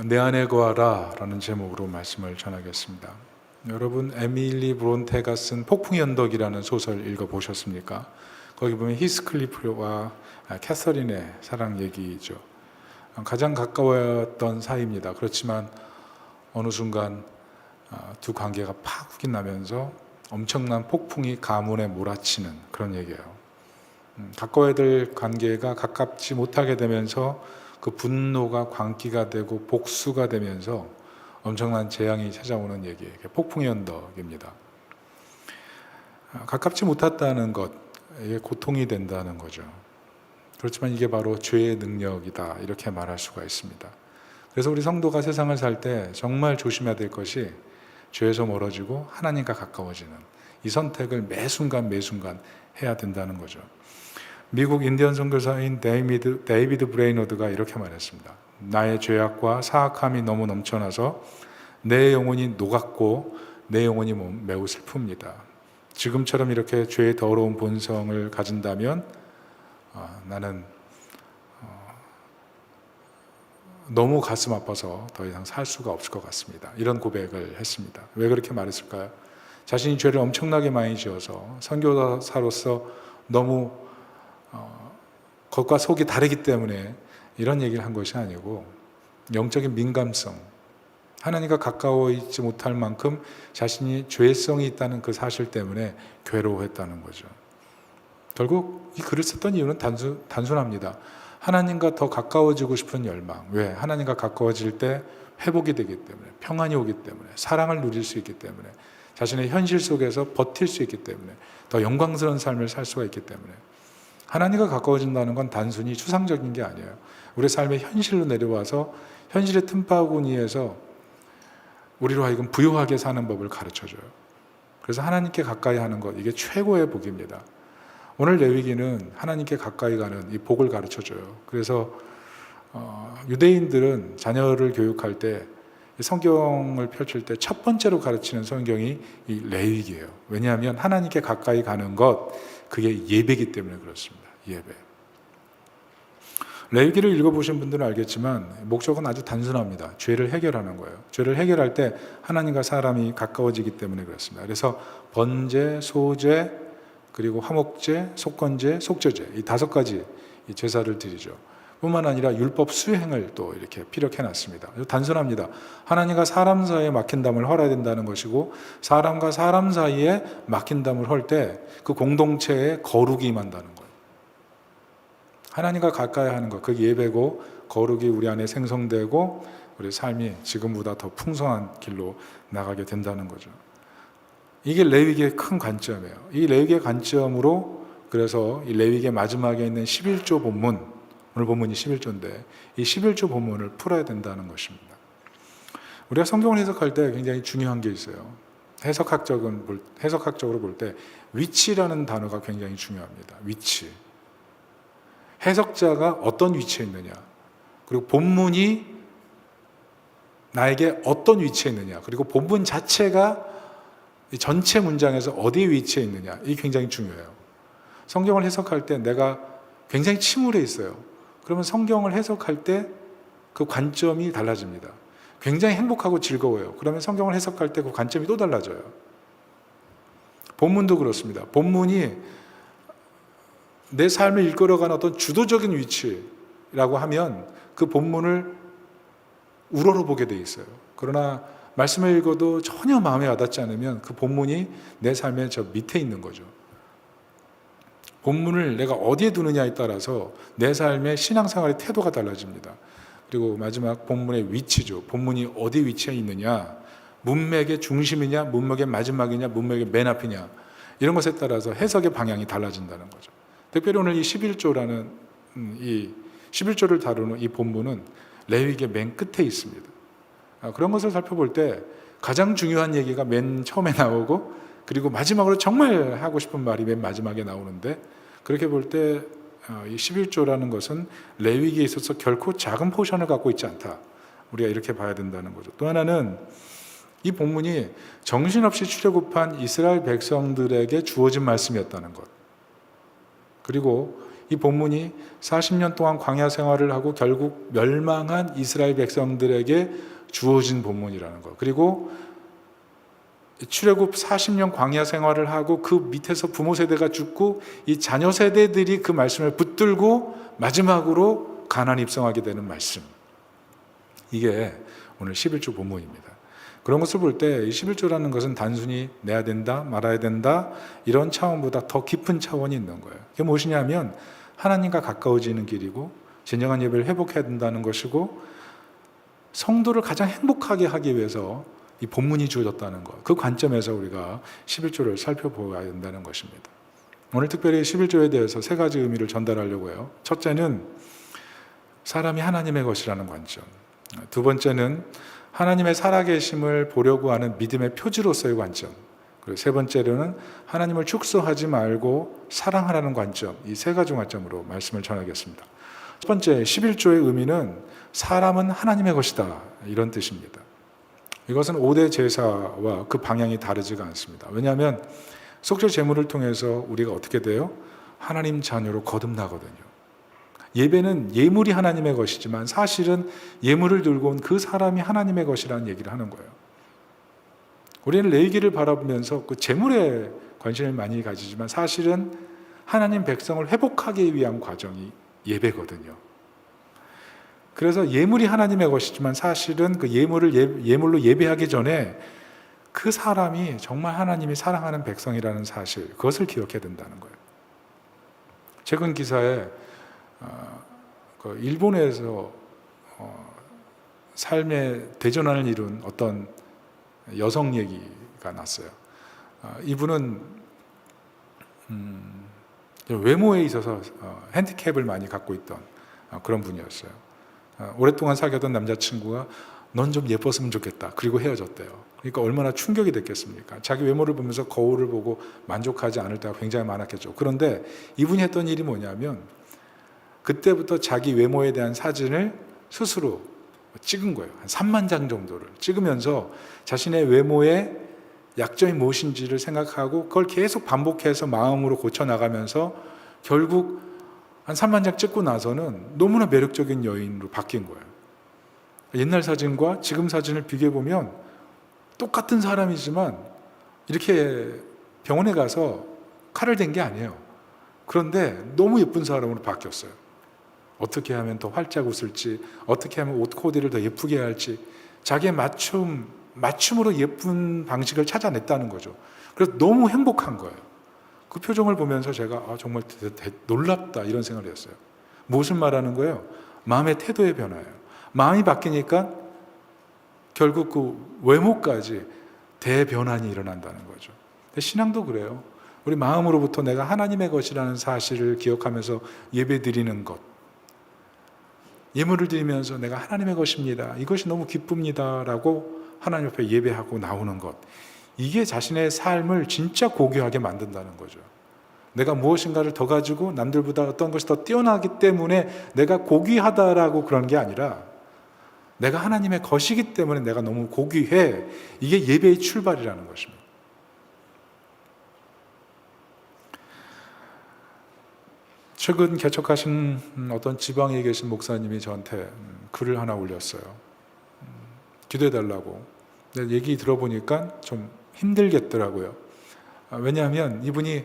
내 안에 거하라 라는 제목으로 말씀을 전하겠습니다. 여러분 에밀리 브론테가 쓴 폭풍의 언덕이라는 소설 읽어보셨습니까? 거기 보면 히스클리프와 캐서린의 사랑 얘기죠. 가장 가까웠던 사이입니다. 그렇지만 어느 순간 두 관계가 파국이 나면서 엄청난 폭풍이 가문에 몰아치는 그런 얘기예요. 가까워야 될 관계가 가깝지 못하게 되면서 그 분노가 광기가 되고 복수가 되면서 엄청난 재앙이 찾아오는 얘기예요. 폭풍의 언덕입니다. 가깝지 못했다는 것, 이게 고통이 된다는 거죠. 그렇지만 이게 바로 죄의 능력이다, 이렇게 말할 수가 있습니다. 그래서 우리 성도가 세상을 살 때 정말 조심해야 될 것이 죄에서 멀어지고 하나님과 가까워지는 이 선택을 매 순간 해야 된다는 거죠. 미국 인디언 선교사인 데이비드 브레이너드가 이렇게 말했습니다. 나의 죄악과 사악함이 너무 넘쳐나서 내 영혼이 녹았고 내 영혼이 매우 슬픕니다. 지금처럼 이렇게 죄의 더러운 본성을 가진다면 나는 너무 가슴 아파서 더 이상 살 수가 없을 것 같습니다. 이런 고백을 했습니다. 왜 그렇게 말했을까요? 자신이 죄를 엄청나게 많이 지어서 선교사로서 너무 겉과 속이 다르기 때문에 이런 얘기를 한 것이 아니고 영적인 민감성, 하나님과 가까워 있지 못할 만큼 자신이 죄성이 있다는 그 사실 때문에 괴로워했다는 거죠. 결국 이 글을 썼던 이유는 단순합니다. 하나님과 더 가까워지고 싶은 열망. 왜? 하나님과 가까워질 때 회복이 되기 때문에, 평안이 오기 때문에, 사랑을 누릴 수 있기 때문에, 자신의 현실 속에서 버틸 수 있기 때문에, 더 영광스러운 삶을 살 수가 있기 때문에. 하나님과 가까워진다는 건 단순히 추상적인 게 아니에요. 우리 삶의 현실로 내려와서 현실의 틈바구니에서 우리로 하여금 부유하게 사는 법을 가르쳐줘요. 그래서 하나님께 가까이 하는 것, 이게 최고의 복입니다. 오늘 레위기는 하나님께 가까이 가는 이 복을 가르쳐줘요. 그래서 유대인들은 자녀를 교육할 때 성경을 펼칠 때 첫 번째로 가르치는 성경이 이 레위기예요. 왜냐하면 하나님께 가까이 가는 것, 그게 예배이기 때문에 그렇습니다. 예배. 레위기를 읽어보신 분들은 알겠지만 목적은 아주 단순합니다. 죄를 해결하는 거예요. 죄를 해결할 때 하나님과 사람이 가까워지기 때문에 그렇습니다. 그래서 번제, 소제, 그리고 화목제, 속건제, 속죄제, 이 5가지 이 제사를 드리죠. 뿐만 아니라 율법 수행을 또 이렇게 피력해놨습니다. 단순합니다. 하나님과 사람 사이에 막힌 담을 헐어야 된다는 것이고, 사람과 사람 사이에 막힌 담을 헐 때 그 공동체에 거룩이 임한다는 거예요. 하나님과 가까이 하는 것, 그 예배고 거룩이 우리 안에 생성되고 우리 삶이 지금보다 더 풍성한 길로 나가게 된다는 거죠. 이게 레위기의 큰 관점이에요. 이 레위기의 관점으로, 그래서 이 레위기의 마지막에 있는 11조 본문, 오늘 본문이 11조인데 이 11조 본문을 풀어야 된다는 것입니다. 우리가 성경을 해석할 때 굉장히 중요한 게 있어요. 해석학적으로 볼 때 위치라는 단어가 굉장히 중요합니다. 위치. 해석자가 어떤 위치에 있느냐, 그리고 본문이 나에게 어떤 위치에 있느냐, 그리고 본문 자체가 전체 문장에서 어디에 위치해 있느냐, 이게 굉장히 중요해요. 성경을 해석할 때 내가 굉장히 침울해 있어요. 그러면 성경을 해석할 때 그 관점이 달라집니다. 굉장히 행복하고 즐거워요. 그러면 성경을 해석할 때 그 관점이 또 달라져요. 본문도 그렇습니다. 본문이 내 삶을 이끌어가는 어떤 주도적인 위치라고 하면 그 본문을 우러러 보게 돼 있어요. 그러나 말씀을 읽어도 전혀 마음에 와닿지 않으면 그 본문이 내 삶의 저 밑에 있는 거죠. 본문을 내가 어디에 두느냐에 따라서 내 삶의 신앙생활의 태도가 달라집니다. 그리고 마지막 본문의 위치죠. 본문이 어디 위치에 있느냐, 문맥의 중심이냐, 문맥의 마지막이냐, 문맥의 맨 앞이냐, 이런 것에 따라서 해석의 방향이 달라진다는 거죠. 특별히 오늘 이 11조라는 이 11조를 다루는 이 본문은 레위기의 맨 끝에 있습니다. 그런 것을 살펴볼 때 가장 중요한 얘기가 맨 처음에 나오고, 그리고 마지막으로 정말 하고 싶은 말이 맨 마지막에 나오는데, 그렇게 볼 때 이 11조라는 것은 레위기에 있어서 결코 작은 포션을 갖고 있지 않다, 우리가 이렇게 봐야 된다는 거죠. 또 하나는 이 본문이 정신없이 출애굽한 이스라엘 백성들에게 주어진 말씀이었다는 것, 그리고 이 본문이 40년 동안 광야 생활을 하고 결국 멸망한 이스라엘 백성들에게 주어진 본문이라는 거. 그리고 출애굽 40년 광야 생활을 하고 그 밑에서 부모 세대가 죽고 이 자녀 세대들이 그 말씀을 붙들고 마지막으로 가나안 입성하게 되는 말씀. 이게 오늘 11조 본문입니다. 그런 것을 볼 때 이 11조라는 것은 단순히 내야 된다, 말아야 된다 이런 차원보다 더 깊은 차원이 있는 거예요. 그게 무엇이냐면 하나님과 가까워지는 길이고 진정한 예배를 회복해야 된다는 것이고 성도를 가장 행복하게 하기 위해서 이 본문이 주어졌다는 것, 그 관점에서 우리가 11조를 살펴보아야 된다는 것입니다. 오늘 특별히 11조에 대해서 세 가지 의미를 전달하려고 해요. 첫째는 사람이 하나님의 것이라는 관점, 두 번째는 하나님의 살아계심을 보려고 하는 믿음의 표지로서의 관점, 그리고 세 번째로는 하나님을 축소하지 말고 사랑하라는 관점, 이 세 가지 관점으로 말씀을 전하겠습니다. 첫 번째 11조의 의미는 사람은 하나님의 것이다 이런 뜻입니다. 이것은 5대 제사와 그 방향이 다르지가 않습니다. 왜냐하면 속죄 제물을 통해서 우리가 어떻게 돼요? 하나님 자녀로 거듭나거든요. 예배는 예물이 하나님의 것이지만 사실은 예물을 들고 온 그 사람이 하나님의 것이라는 얘기를 하는 거예요. 우리는 레위기를 바라보면서 그 제물에 관심을 많이 가지지만 사실은 하나님 백성을 회복하기 위한 과정이 예배거든요. 그래서 예물이 하나님의 것이지만 사실은 그 예물로 예배하기 전에 그 사람이 정말 하나님이 사랑하는 백성이라는 사실, 그것을 기억해야 된다는 거예요. 최근 기사에 일본에서 삶의 대전환을 이룬 어떤 여성 얘기가 났어요. 이분은 외모에 있어서 핸디캡을 많이 갖고 있던 그런 분이었어요. 오랫동안 사귀었던 남자친구가 넌 좀 예뻤으면 좋겠다. 그리고 헤어졌대요. 그러니까 얼마나 충격이 됐겠습니까? 자기 외모를 보면서 거울을 보고 만족하지 않을 때가 굉장히 많았겠죠. 그런데 이분이 했던 일이 뭐냐면 그때부터 자기 외모에 대한 사진을 스스로 찍은 거예요. 한 3만 장 정도를 찍으면서 자신의 외모의 약점이 무엇인지를 생각하고 그걸 계속 반복해서 마음으로 고쳐나가면서 결국 한 3만 장 찍고 나서는 너무나 매력적인 여인으로 바뀐 거예요. 옛날 사진과 지금 사진을 비교해보면 똑같은 사람이지만 이렇게 병원에 가서 칼을 댄 게 아니에요. 그런데 너무 예쁜 사람으로 바뀌었어요. 어떻게 하면 더 활짝 웃을지, 어떻게 하면 옷 코디를 더 예쁘게 할지, 자기의 맞춤으로 예쁜 방식을 찾아냈다는 거죠. 그래서 너무 행복한 거예요. 그 표정을 보면서 제가 정말 놀랍다 이런 생각을 했어요. 무엇을 말하는 거예요? 마음의 태도의 변화예요. 마음이 바뀌니까 결국 그 외모까지 대변환이 일어난다는 거죠. 신앙도 그래요. 우리 마음으로부터 내가 하나님의 것이라는 사실을 기억하면서 예배 드리는 것, 예물을 드리면서 내가 하나님의 것입니다, 이것이 너무 기쁩니다 라고 하나님 앞에 예배하고 나오는 것, 이게 자신의 삶을 진짜 고귀하게 만든다는 거죠. 내가 무엇인가를 더 가지고 남들보다 어떤 것이 더 뛰어나기 때문에 내가 고귀하다라고 그런 게 아니라 내가 하나님의 것이기 때문에 내가 너무 고귀해, 이게 예배의 출발이라는 것입니다. 최근 개척하신 어떤 지방에 계신 목사님이 저한테 글을 하나 올렸어요. 기도해달라고. 근데 얘기 들어보니까 좀 힘들겠더라고요. 왜냐하면 이분이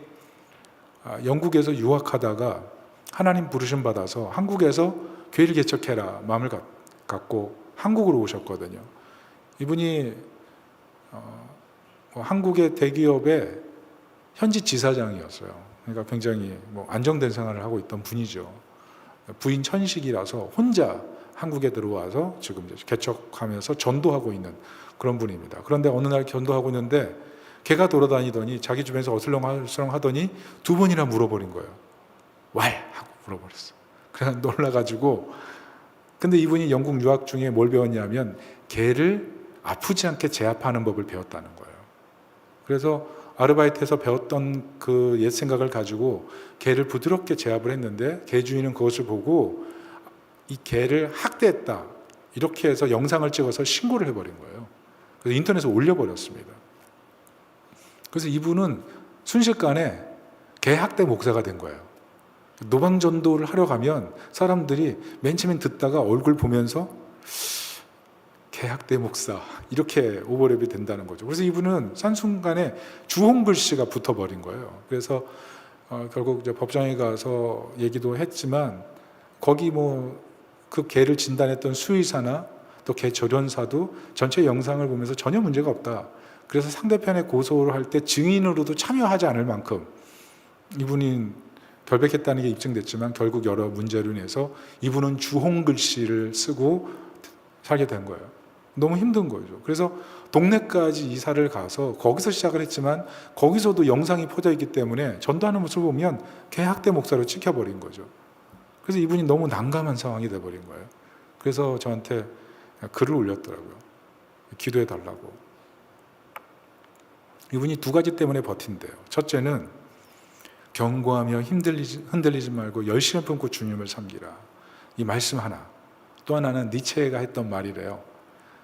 영국에서 유학하다가 하나님 부르심 받아서 한국에서 교회를 개척해라 마음을 갖고 한국으로 오셨거든요. 이분이 한국의 대기업의 현지 지사장이었어요. 그러니까 굉장히 안정된 생활을 하고 있던 분이죠. 부인 천식이라서 혼자 한국에 들어와서 지금 개척하면서 전도하고 있는 그런 분입니다. 그런데 어느 날 전도하고 있는데 개가 돌아다니더니 자기 주변에서 어슬렁어슬렁 하더니 두 번이나 물어버린 거예요. 왈! 하고 물어버렸어요. 그래서 놀라가지고, 근데 이분이 영국 유학 중에 뭘 배웠냐면 개를 아프지 않게 제압하는 법을 배웠다는 거예요. 그래서 아르바이트에서 배웠던 그 옛 생각을 가지고 개를 부드럽게 제압을 했는데 개 주인은 그것을 보고 이 개를 학대했다 이렇게 해서 영상을 찍어서 신고를 해버린 거예요. 그래서 인터넷에 올려버렸습니다. 그래서 이분은 순식간에 개 학대 목사가 된 거예요. 노방전도를 하러 가면 사람들이 맨 처음엔 듣다가 얼굴 보면서 개학대 목사 이렇게 오버랩이 된다는 거죠. 그래서 이분은 산순간에 주홍글씨가 붙어버린 거예요. 그래서 결국 이제 법정에 가서 얘기도 했지만 거기 그 개를 진단했던 수의사나 또 개 조련사도 전체 영상을 보면서 전혀 문제가 없다. 그래서 상대편에 고소를 할 때 증인으로도 참여하지 않을 만큼 이분이 결백했다는 게 입증됐지만 결국 여러 문제로 인해서 이분은 주홍글씨를 쓰고 살게 된 거예요. 너무 힘든 거죠. 그래서 동네까지 이사를 가서 거기서 시작을 했지만 거기서도 영상이 퍼져 있기 때문에 전도하는 모습을 보면 개학대 목사로 찍혀버린 거죠. 그래서 이분이 너무 난감한 상황이 돼버린 거예요. 그래서 저한테 글을 올렸더라고요. 기도해 달라고. 이분이 두 가지 때문에 버틴대요. 첫째는 경고하며 흔들리지 말고 열심히 품고 주님을 섬기라. 이 말씀 하나. 또 하나는 니체가 했던 말이래요.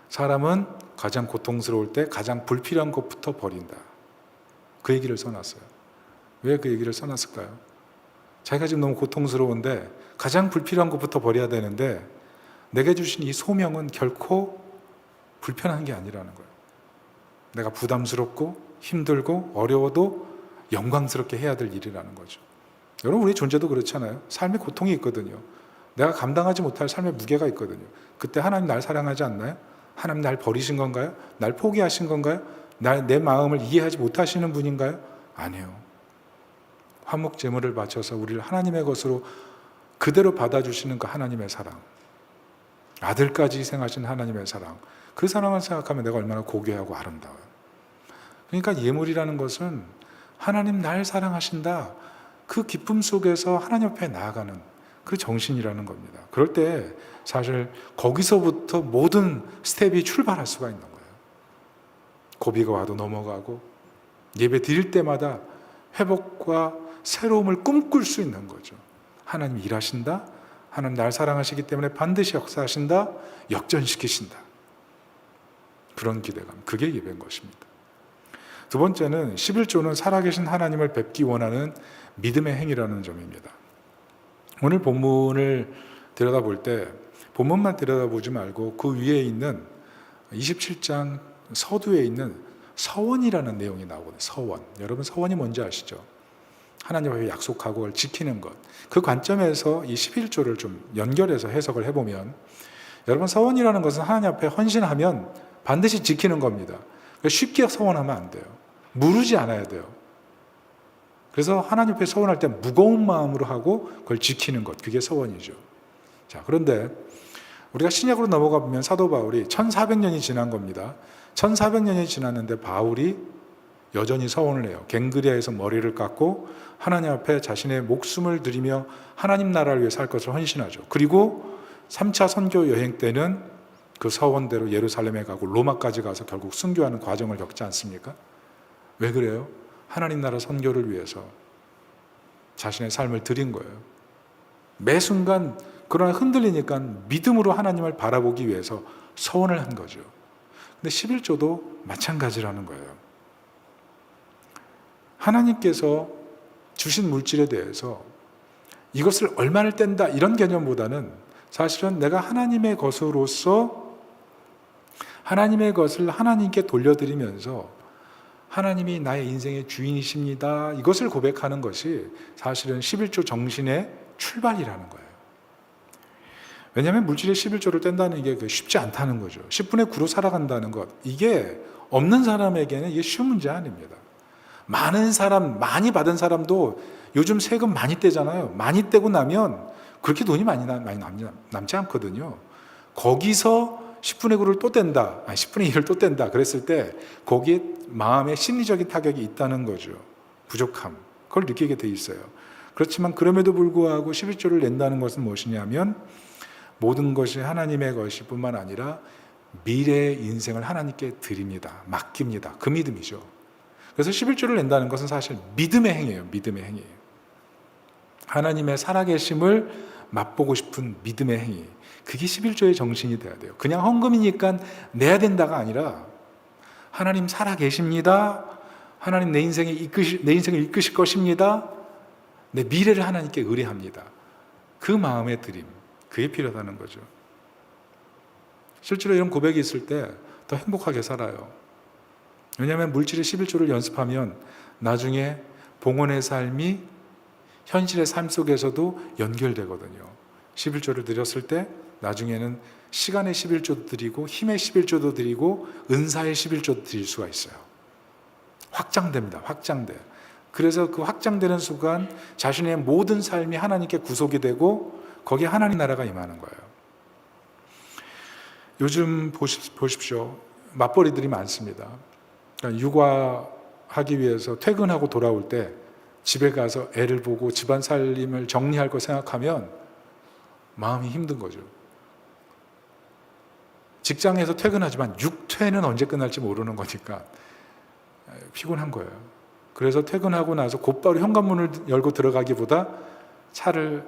사람은 가장 고통스러울 때 가장 불필요한 것부터 버린다. 그 얘기를 써놨어요. 왜 그 얘기를 써놨을까요? 자기가 지금 너무 고통스러운데 가장 불필요한 것부터 버려야 되는데 내게 주신 이 소명은 결코 불편한 게 아니라는 거예요. 내가 부담스럽고 힘들고 어려워도 영광스럽게 해야 될 일이라는 거죠. 여러분, 우리 존재도 그렇잖아요. 삶에 고통이 있거든요. 내가 감당하지 못할 삶의 무게가 있거든요. 그때 하나님 날 사랑하지 않나요? 하나님 날 버리신 건가요? 날 포기하신 건가요? 내 마음을 이해하지 못하시는 분인가요? 아니에요. 화목 제물을 바쳐서 우리를 하나님의 것으로 그대로 받아주시는 그 하나님의 사랑, 아들까지 희생하신 하나님의 사랑, 그 사랑을 생각하면 내가 얼마나 고귀하고 아름다워요. 그러니까 예물이라는 것은 하나님 날 사랑하신다, 그 기쁨 속에서 하나님 앞에 나아가는 그 정신이라는 겁니다. 그럴 때 사실 거기서부터 모든 스텝이 출발할 수가 있는 거예요. 고비가 와도 넘어가고 예배 드릴 때마다 회복과 새로움을 꿈꿀 수 있는 거죠. 하나님 일하신다, 하나님 날 사랑하시기 때문에 반드시 역사하신다, 역전시키신다. 그런 기대감, 그게 예배인 것입니다. 두 번째는 11조는 살아계신 하나님을 뵙기 원하는 믿음의 행위라는 점입니다. 오늘 본문을 들여다볼 때 본문만 들여다보지 말고 그 위에 있는 27장 서두에 있는 서원이라는 내용이 나오거든요. 서원. 여러분, 서원이 뭔지 아시죠? 하나님 앞에 약속하고 그걸 지키는 것. 그 관점에서 이 11조를 좀 연결해서 해석을 해보면, 여러분, 서원이라는 것은 하나님 앞에 헌신하면 반드시 지키는 겁니다. 쉽게 서원하면 안 돼요. 무르지 않아야 돼요. 그래서 하나님 앞에 서원할 때 무거운 마음으로 하고 그걸 지키는 것, 그게 서원이죠. 자, 그런데 우리가 신약으로 넘어가 보면 사도 바울이 1400년이 지난 겁니다. 1400년이 지났는데 바울이 여전히 서원을 해요. 갱그리아에서 머리를 깎고 하나님 앞에 자신의 목숨을 드리며 하나님 나라를 위해 살 것을 헌신하죠. 그리고 3차 선교 여행 때는 그 서원대로 예루살렘에 가고 로마까지 가서 결국 순교하는 과정을 겪지 않습니까? 왜 그래요? 하나님 나라 선교를 위해서 자신의 삶을 드린 거예요. 매 순간 그러나 흔들리니까 믿음으로 하나님을 바라보기 위해서 서원을 한 거죠. 근데 11조도 마찬가지라는 거예요. 하나님께서 주신 물질에 대해서 이것을 얼마를 뗀다 이런 개념보다는 사실은 내가 하나님의 것으로서 하나님의 것을 하나님께 돌려드리면서 하나님이 나의 인생의 주인이십니다, 이것을 고백하는 것이 사실은 11조 정신의 출발이라는 거예요. 왜냐하면 물질의 11조를 뗀다는 게 쉽지 않다는 거죠. 10분의 9로 살아간다는 것, 이게 없는 사람에게는 이게 쉬운 문제 아닙니다. 많은 사람, 많이 받은 사람도 요즘 세금 많이 떼잖아요. 많이 떼고 나면 그렇게 돈이 많이 남지 않거든요. 거기서 10분의 9를 또 뗀다, 10분의 1을 또 뗀다 그랬을 때 거기에 마음의 심리적인 타격이 있다는 거죠. 부족함, 그걸 느끼게 돼 있어요. 그렇지만 그럼에도 불구하고 11조를 낸다는 것은 무엇이냐면 모든 것이 하나님의 것일 뿐만 아니라 미래의 인생을 하나님께 드립니다, 맡깁니다, 그 믿음이죠. 그래서 11조를 낸다는 것은 사실 믿음의 행위예요. 믿음의 행위예요. 하나님의 살아계심을 맛보고 싶은 믿음의 행위, 그게 11조의 정신이 돼야 돼요. 그냥 헌금이니까 내야 된다가 아니라 하나님 살아계십니다, 하나님 내 인생을 이끄실 것입니다, 내 미래를 하나님께 의뢰합니다. 그 마음의 드림, 그게 필요하다는 거죠. 실제로 이런 고백이 있을 때 더 행복하게 살아요. 왜냐하면 물질의 11조를 연습하면 나중에 봉헌의 삶이 현실의 삶 속에서도 연결되거든요. 11조를 드렸을 때 나중에는 시간의 11조도 드리고 힘의 11조도 드리고 은사의 11조도 드릴 수가 있어요. 확장됩니다. 확장돼. 그래서 그 확장되는 순간 자신의 모든 삶이 하나님께 구속이 되고 거기에 하나님 나라가 임하는 거예요. 요즘 보십시오. 맞벌이들이 많습니다. 그러니까 육아하기 위해서 퇴근하고 돌아올 때 집에 가서 애를 보고 집안 살림을 정리할 거 생각하면 마음이 힘든 거죠. 직장에서 퇴근하지만 육퇴는 언제 끝날지 모르는 거니까 피곤한 거예요. 그래서 퇴근하고 나서 곧바로 현관문을 열고 들어가기보다 차를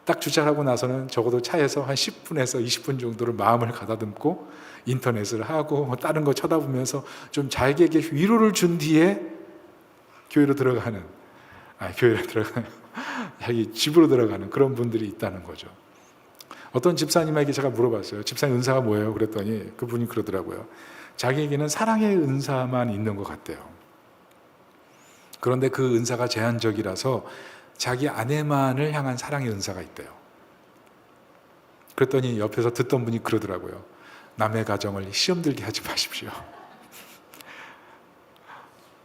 딱 주차하고 나서는 적어도 차에서 한 10분에서 20분 정도를 마음을 가다듬고 인터넷을 하고 뭐 다른 거 쳐다보면서 좀 자기에게 위로를 준 뒤에 교회로 들어가는 자기 집으로 들어가는 그런 분들이 있다는 거죠. 어떤 집사님에게 제가 물어봤어요. 집사님 은사가 뭐예요? 그랬더니 그분이 그러더라고요. 자기에게는 사랑의 은사만 있는 것 같대요. 그런데 그 은사가 제한적이라서 자기 아내만을 향한 사랑의 은사가 있대요. 그랬더니 옆에서 듣던 분이 그러더라고요. 남의 가정을 시험 들게 하지 마십시오.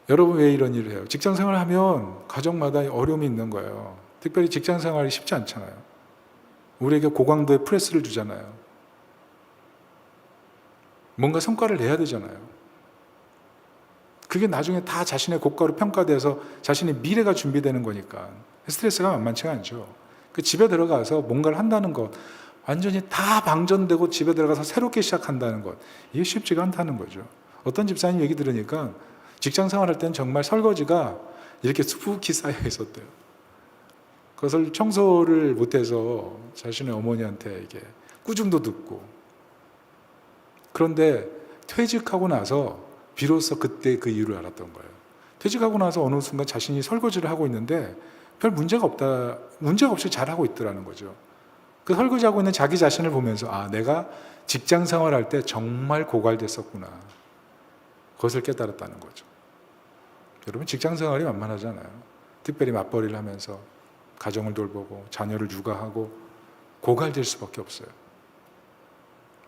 여러분 왜 이런 일을 해요? 직장 생활을 하면 가정마다 어려움이 있는 거예요. 특별히 직장 생활이 쉽지 않잖아요. 우리에게 고강도의 프레스를 주잖아요. 뭔가 성과를 내야 되잖아요. 그게 나중에 다 자신의 고가로 평가돼서 자신의 미래가 준비되는 거니까 스트레스가 만만치가 않죠. 그 집에 들어가서 뭔가를 한다는 것, 완전히 다 방전되고 집에 들어가서 새롭게 시작한다는 것, 이게 쉽지가 않다는 거죠. 어떤 집사님 얘기 들으니까 직장 생활할 때는 정말 설거지가 이렇게 수북히 쌓여 있었대요. 그것을 청소를 못해서 자신의 어머니한테 이게 꾸중도 듣고, 그런데 퇴직하고 나서 비로소 그때 그 이유를 알았던 거예요. 퇴직하고 나서 어느 순간 자신이 설거지를 하고 있는데 별 문제가 없이 잘하고 있더라는 거죠. 그 설거지하고 있는 자기 자신을 보면서 내가 직장 생활할 때 정말 고갈됐었구나. 그것을 깨달았다는 거죠. 여러분 직장 생활이 만만하잖아요. 특별히 맞벌이를 하면서 가정을 돌보고 자녀를 육아하고 고갈될 수밖에 없어요.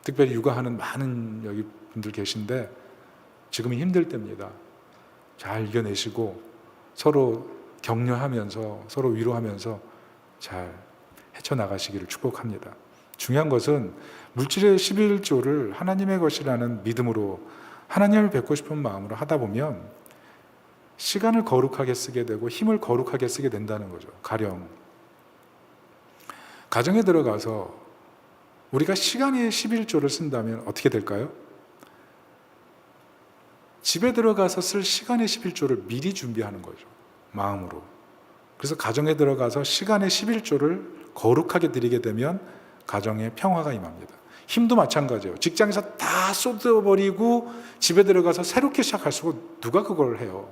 특별히 육아하는 많은 여기 분들 계신데 지금은 힘들 때입니다. 잘 이겨내시고 서로 격려하면서 서로 위로하면서 잘 헤쳐나가시기를 축복합니다. 중요한 것은 물질의 11조를 하나님의 것이라는 믿음으로 하나님을 뵙고 싶은 마음으로 하다 보면 시간을 거룩하게 쓰게 되고 힘을 거룩하게 쓰게 된다는 거죠. 가령 가정에 들어가서 우리가 시간의 11조를 쓴다면 어떻게 될까요? 집에 들어가서 쓸 시간의 11조를 미리 준비하는 거죠. 마음으로. 그래서 가정에 들어가서 시간의 11조를 거룩하게 드리게 되면 가정에 평화가 임합니다. 힘도 마찬가지예요. 직장에서 다 쏟아버리고 집에 들어가서 새롭게 시작할 수가 누가 그걸 해요.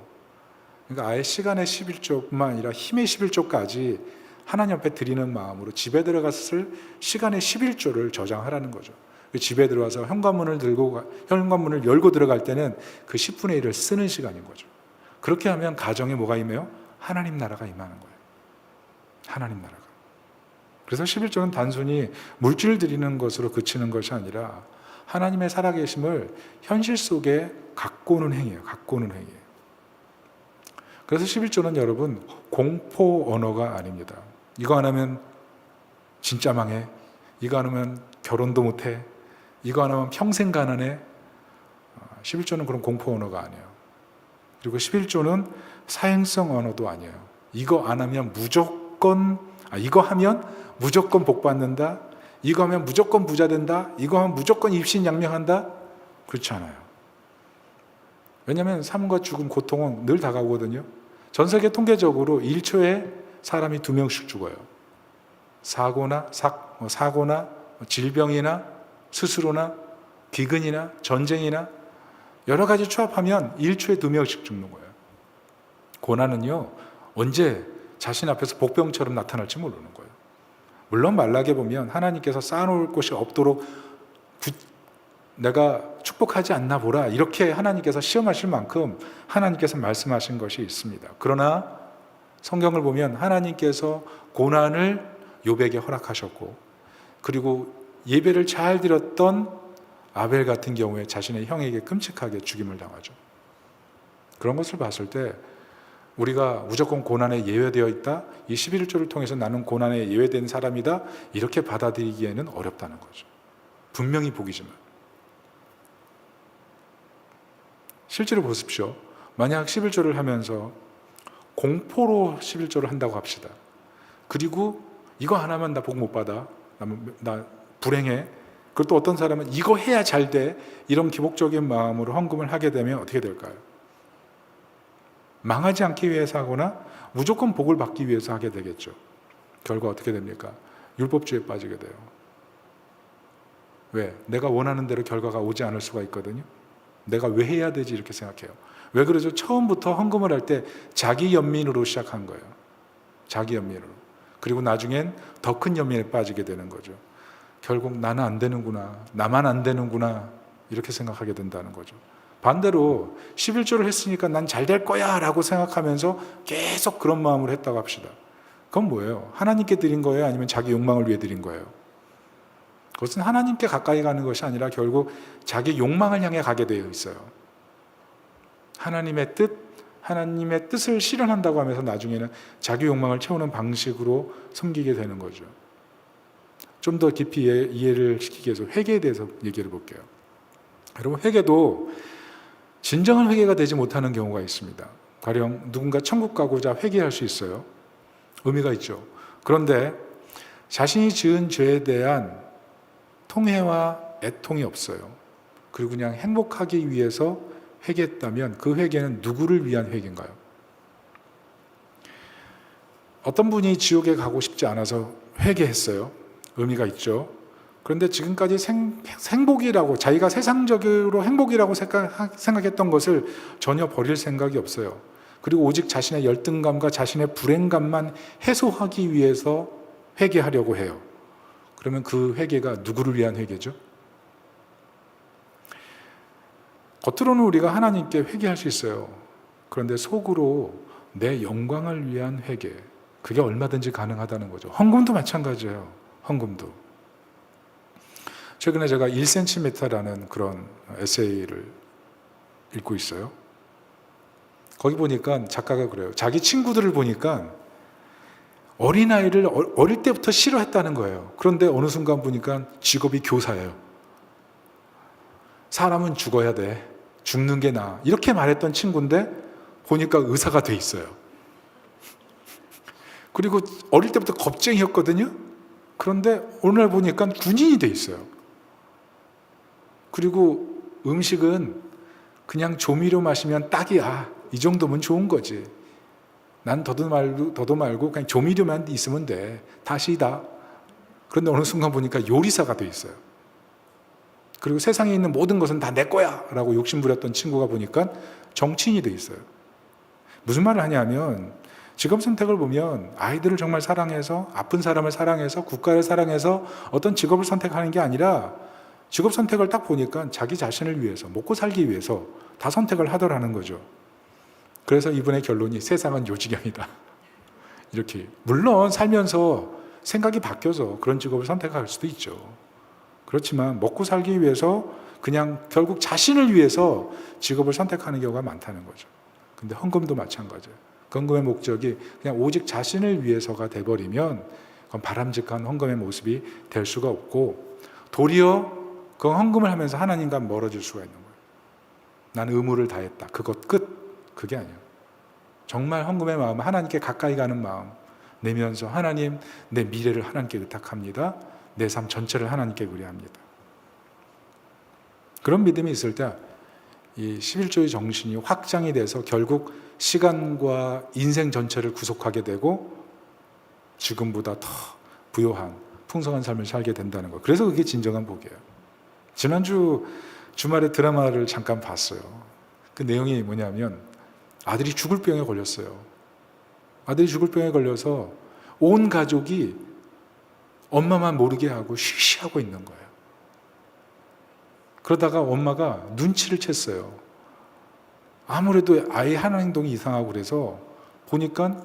그러니까 아예 시간의 11조뿐만 아니라 힘의 11조까지 하나님 앞에 드리는 마음으로 집에 들어가서 쓸 시간의 11조를 저장하라는 거죠. 집에 들어와서 현관문을 열고 들어갈 때는 그 10분의 1을 쓰는 시간인 거죠. 그렇게 하면 가정에 뭐가 임해요? 하나님 나라가 임하는 거예요. 하나님 나라가. 그래서 11조는 단순히 물질 드리는 것으로 그치는 것이 아니라 하나님의 살아계심을 현실 속에 갖고 오는 행위예요. 갖고 오는 행위예요. 그래서 11조는 여러분 공포 언어가 아닙니다. 이거 안 하면 진짜 망해. 이거 안 하면 결혼도 못해. 이거 안 하면 평생 가난해. 11조는 그런 공포 언어가 아니에요. 그리고 11조는 사행성 언어도 아니에요. 이거 안 하면 이거 하면 무조건 복 받는다. 이거 하면 무조건 부자 된다. 이거 하면 무조건 입신양명한다. 그렇지 않아요. 왜냐하면 삶과 죽음, 고통은 늘 다가오거든요. 전 세계 통계적으로 1초에 사람이 2명씩 죽어요. 사고나 질병이나 스스로나 기근이나 전쟁이나 여러 가지 추합하면 1초에 2명씩 죽는 거예요. 고난은요, 언제 자신 앞에서 복병처럼 나타날지 모르는 거예요. 물론 말라기에 보면 하나님께서 쌓아놓을 곳이 없도록 내가 축복하지 않나 보라, 이렇게 하나님께서 시험하실 만큼 하나님께서 말씀하신 것이 있습니다. 그러나 성경을 보면 하나님께서 고난을 욥에게 허락하셨고, 그리고 예배를 잘 드렸던 아벨 같은 경우에 자신의 형에게 끔찍하게 죽임을 당하죠. 그런 것을 봤을 때 우리가 무조건 고난에 예외되어 있다, 이 11조를 통해서 나는 고난에 예외된 사람이다, 이렇게 받아들이기에는 어렵다는 거죠. 분명히 복이지만. 실제로 보십시오. 만약 11조를 하면서 공포로 11조를 한다고 합시다. 그리고 이거 하나만 나 복 못 받아, 나 불행해, 그리고 또 어떤 사람은 이거 해야 잘 돼, 이런 기복적인 마음으로 헌금을 하게 되면 어떻게 될까요? 망하지 않기 위해서 하거나 무조건 복을 받기 위해서 하게 되겠죠. 결과 어떻게 됩니까? 율법주의에 빠지게 돼요. 왜? 내가 원하는 대로 결과가 오지 않을 수가 있거든요. 내가 왜 해야 되지, 이렇게 생각해요. 왜 그러죠? 처음부터 헌금을 할 때 자기 연민으로 시작한 거예요. 자기 연민으로. 그리고 나중엔 더 큰 연민에 빠지게 되는 거죠. 결국 나는 안 되는구나, 나만 안 되는구나, 이렇게 생각하게 된다는 거죠. 반대로 11조를 했으니까 난 잘 될 거야 라고 생각하면서 계속 그런 마음으로 했다고 합시다. 그건 뭐예요? 하나님께 드린 거예요? 아니면 자기 욕망을 위해 드린 거예요? 그것은 하나님께 가까이 가는 것이 아니라 결국 자기 욕망을 향해 가게 되어 있어요. 하나님의 뜻을 실현한다고 하면서 나중에는 자기 욕망을 채우는 방식으로 섬기게 되는 거죠. 좀 더 깊이 이해를 시키기 위해서 회개에 대해서 얘기를 볼게요. 여러분, 회개도 진정한 회개가 되지 못하는 경우가 있습니다. 가령 누군가 천국 가고자 회개할 수 있어요. 의미가 있죠. 그런데 자신이 지은 죄에 대한 통회와 애통이 없어요. 그리고 그냥 행복하기 위해서 회개했다면 그 회개는 누구를 위한 회개인가요? 어떤 분이 지옥에 가고 싶지 않아서 회개했어요. 의미가 있죠. 그런데 지금까지 행복이라고, 자기가 세상적으로 행복이라고 생각했던 것을 전혀 버릴 생각이 없어요. 그리고 오직 자신의 열등감과 자신의 불행감만 해소하기 위해서 회개하려고 해요. 그러면 그 회개가 누구를 위한 회개죠? 겉으로는 우리가 하나님께 회개할 수 있어요. 그런데 속으로 내 영광을 위한 회개, 그게 얼마든지 가능하다는 거죠. 헌금도 마찬가지예요. 헌금도. 최근에 제가 1cm라는 그런 에세이를 읽고 있어요. 거기 보니까 작가가 그래요. 자기 친구들을 보니까 어린아이를 어릴 때부터 싫어했다는 거예요. 그런데 어느 순간 보니까 직업이 교사예요. 사람은 죽어야 돼, 죽는 게 나아, 이렇게 말했던 친구인데 보니까 의사가 돼 있어요. 그리고 어릴 때부터 겁쟁이였거든요. 그런데 오늘 보니까 군인이 돼 있어요. 그리고 음식은 그냥 조미료 마시면 딱이야, 이 정도면 좋은 거지, 난 더도 말고 그냥 조미료만 있으면 돼, 다시다. 그런데 어느 순간 보니까 요리사가 돼 있어요. 그리고 세상에 있는 모든 것은 다 내 거야 라고 욕심부렸던 친구가 보니까 정치인이 돼 있어요. 무슨 말을 하냐면, 직업 선택을 보면 아이들을 정말 사랑해서, 아픈 사람을 사랑해서, 국가를 사랑해서 어떤 직업을 선택하는 게 아니라, 직업 선택을 딱 보니까 자기 자신을 위해서, 먹고 살기 위해서 다 선택을 하더라는 거죠. 그래서 이분의 결론이 세상은 요지경이다, 이렇게. 물론 살면서 생각이 바뀌어서 그런 직업을 선택할 수도 있죠. 그렇지만 먹고 살기 위해서 그냥 결국 자신을 위해서 직업을 선택하는 경우가 많다는 거죠. 근데 헌금도 마찬가지예요. 헌금의 목적이 그냥 오직 자신을 위해서가 돼버리면 그건 바람직한 헌금의 모습이 될 수가 없고, 도리어 그 헌금을 하면서 하나님과 멀어질 수가 있는 거예요. 난 의무를 다했다, 그것 끝. 그게 아니에요. 정말 헌금의 마음, 하나님께 가까이 가는 마음 내면서, 하나님, 내 미래를 하나님께 의탁합니다, 내 삶 전체를 하나님께 의뢰합니다. 그런 믿음이 있을 때 이 11조의 정신이 확장이 돼서 결국 시간과 인생 전체를 구속하게 되고 지금보다 더 부요한 풍성한 삶을 살게 된다는 거. 그래서 그게 진정한 복이에요. 지난주 주말에 드라마를 잠깐 봤어요. 그 내용이 뭐냐면, 아들이 죽을 병에 걸렸어요. 아들이 죽을 병에 걸려서 온 가족이 엄마만 모르게 하고 쉬쉬하고 있는 거예요. 그러다가 엄마가 눈치를 챘어요. 아무래도 아이 하는 행동이 이상하고 그래서 보니까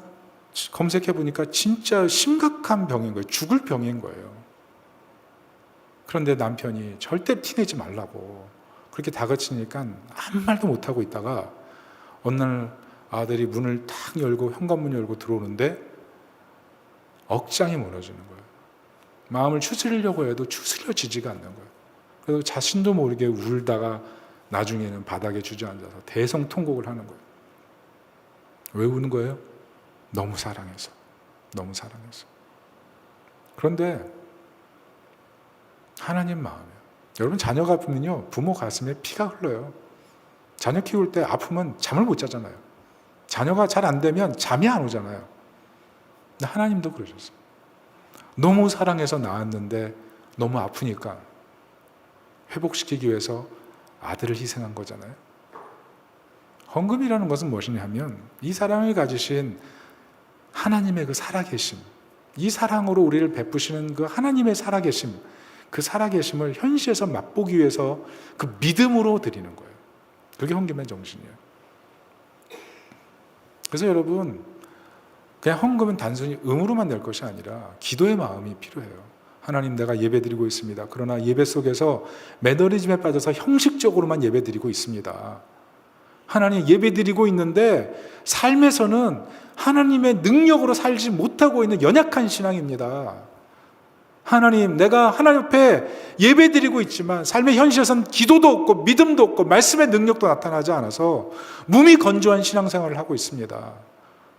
검색해 보니까 진짜 심각한 병인 거예요. 죽을 병인 거예요. 그런데 남편이 절대 티내지 말라고 그렇게 다그치니까 아무 말도 못하고 있다가 어느 날 아들이 문을 탁 열고 현관문 열고 들어오는데 억장이 무너지는 거예요. 마음을 추스리려고 해도 추스려지지가 않는 거예요. 그래서 자신도 모르게 울다가 나중에는 바닥에 주저앉아서 대성통곡을 하는 거예요. 왜 우는 거예요? 너무 사랑해서. 너무 사랑해서. 그런데 하나님 마음이에요. 여러분 자녀가 아프면요 부모 가슴에 피가 흘러요. 자녀 키울 때 아프면 잠을 못 자잖아요. 자녀가 잘 안 되면 잠이 안 오잖아요. 근데 하나님도 그러셨어요. 너무 사랑해서 낳았는데 너무 아프니까 회복시키기 위해서 아들을 희생한 거잖아요. 헌금이라는 것은 무엇이냐면 이 사랑을 가지신 하나님의 그 살아계심, 이 사랑으로 우리를 베푸시는 그 하나님의 살아계심, 그 살아계심을 현실에서 맛보기 위해서 그 믿음으로 드리는 거예요. 그게 헌금의 정신이에요. 그래서 여러분 그냥 헌금은 단순히 음으로만 낼 것이 아니라 기도의 마음이 필요해요. 하나님 내가 예배드리고 있습니다. 그러나 예배 속에서 매너리즘에 빠져서 형식적으로만 예배드리고 있습니다. 하나님 예배드리고 있는데 삶에서는 하나님의 능력으로 살지 못하고 있는 연약한 신앙입니다. 하나님 내가 하나님 앞에 예배드리고 있지만 삶의 현실에서는 기도도 없고 믿음도 없고 말씀의 능력도 나타나지 않아서 몸이 건조한 신앙생활을 하고 있습니다.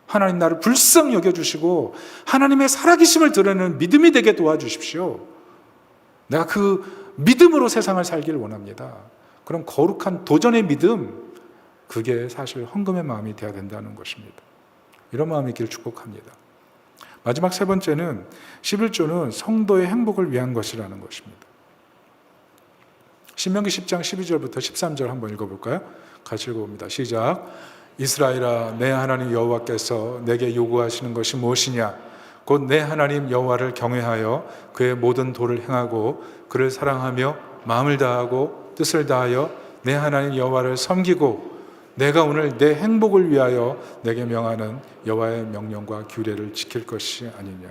하나님 나를 불쌍히 여겨주시고 하나님의 살아계심을 드러내는 믿음이 되게 도와주십시오. 내가 그 믿음으로 세상을 살기를 원합니다. 그럼 거룩한 도전의 믿음, 그게 사실 헌금의 마음이 되어야 된다는 것입니다. 이런 마음이 있기를 축복합니다. 마지막 세 번째는 11조는 성도의 행복을 위한 것이라는 것입니다. 신명기 10장 12절부터 13절 한번 읽어볼까요? 같이 읽어봅니다. 시작. 이스라엘아 내 하나님 여호와께서 내게 요구하시는 것이 무엇이냐? 곧 내 하나님 여호와를 경외하여 그의 모든 도를 행하고 그를 사랑하며 마음을 다하고 뜻을 다하여 내 하나님 여호와를 섬기고 내가 오늘 내 행복을 위하여 내게 명하는 여호와의 명령과 규례를 지킬 것이 아니냐.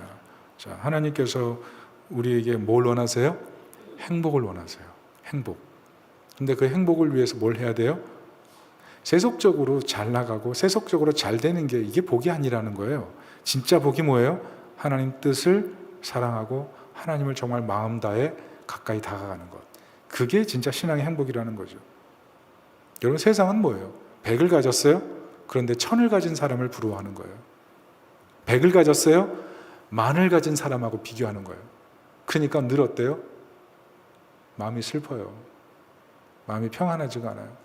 자, 하나님께서 우리에게 뭘 원하세요? 행복을 원하세요. 행복. 근데 그 행복을 위해서 뭘 해야 돼요? 세속적으로 잘 나가고 세속적으로 잘 되는 게 이게 복이 아니라는 거예요. 진짜 복이 뭐예요? 하나님 뜻을 사랑하고 하나님을 정말 마음 다해 가까이 다가가는 것. 그게 진짜 신앙의 행복이라는 거죠. 여러분 세상은 뭐예요? 100을 가졌어요? 그런데 1000을 가진 사람을 부러워하는 거예요. 100을 가졌어요? 10,000을 가진 사람하고 비교하는 거예요. 그러니까 늘 어때요? 마음이 슬퍼요. 마음이 평안하지가 않아요.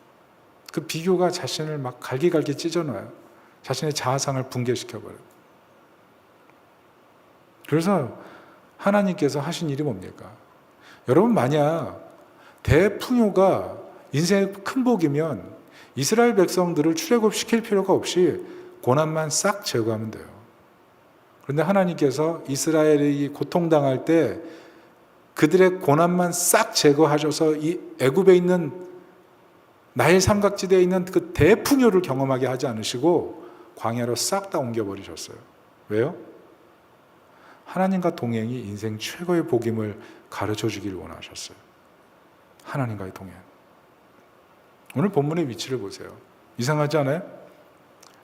그 비교가 자신을 막 갈기갈기 찢어놔요. 자신의 자아상을 붕괴시켜버려요. 그래서 하나님께서 하신 일이 뭡니까? 여러분 만약 대풍요가 인생의 큰 복이면 이스라엘 백성들을 출애굽시킬 필요가 없이 고난만 싹 제거하면 돼요. 그런데 하나님께서 이스라엘이 고통당할 때 그들의 고난만 싹 제거하셔서 이 애굽에 있는 나일 삼각지대에 있는 그 대풍요를 경험하게 하지 않으시고 광야로 싹 다 옮겨버리셨어요. 왜요? 하나님과 동행이 인생 최고의 복임을 가르쳐 주기를 원하셨어요. 하나님과의 동행. 오늘 본문의 위치를 보세요. 이상하지 않아요?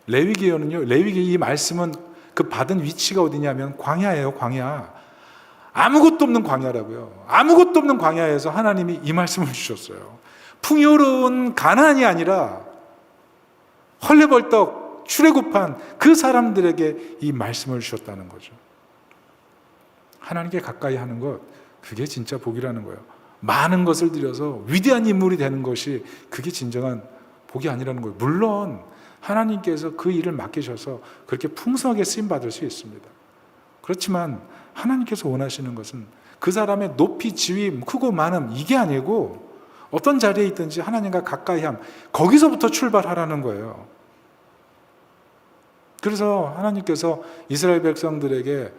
레위기에는요, 레위기 이 말씀은 그 받은 위치가 어디냐면 광야예요, 광야. 아무것도 없는 광야라고요. 아무것도 없는 광야에서 하나님이 이 말씀을 주셨어요. 풍요로운 가나안이 아니라 헐레벌떡 출애굽한 그 사람들에게 이 말씀을 주셨다는 거죠. 하나님께 가까이 하는 것, 그게 진짜 복이라는 거예요. 많은 것을 들여서 위대한 인물이 되는 것이 그게 진정한 복이 아니라는 거예요. 물론 하나님께서 그 일을 맡기셔서 그렇게 풍성하게 쓰임받을 수 있습니다. 그렇지만 하나님께서 원하시는 것은 그 사람의 높이, 지위, 크고 많음 이게 아니고 어떤 자리에 있든지 하나님과 가까이 함, 거기서부터 출발하라는 거예요. 그래서 하나님께서 이스라엘 백성들에게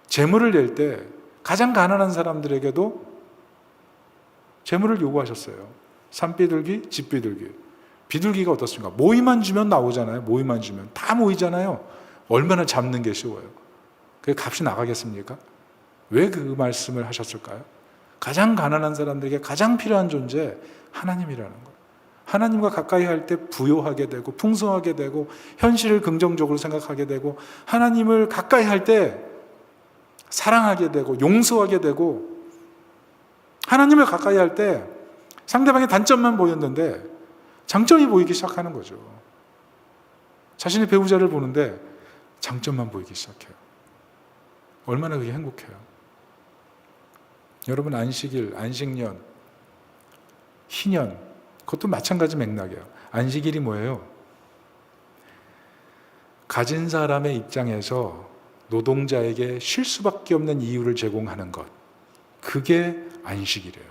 재물을 낼 때 가장 가난한 사람들에게도 재물을 요구하셨어요. 산 비둘기, 집 비둘기. 비둘기가 어떻습니까? 모이만 주면 나오잖아요. 모이만 주면. 다 모이잖아요. 얼마나 잡는 게 쉬워요. 그게 값이 나가겠습니까? 왜 그 말씀을 하셨을까요? 가장 가난한 사람들에게 가장 필요한 존재, 하나님이라는 거예요. 하나님과 가까이 할 때 부요하게 되고 풍성하게 되고 현실을 긍정적으로 생각하게 되고 하나님을 가까이 할 때 사랑하게 되고 용서하게 되고 하나님을 가까이 할 때 상대방의 단점만 보였는데 장점이 보이기 시작하는 거죠. 자신의 배우자를 보는데 장점만 보이기 시작해요. 얼마나 그게 행복해요. 여러분, 안식일, 안식년, 희년, 그것도 마찬가지 맥락이에요. 안식일이 뭐예요? 가진 사람의 입장에서 노동자에게 쉴 수밖에 없는 이유를 제공하는 것, 그게 안식이래요.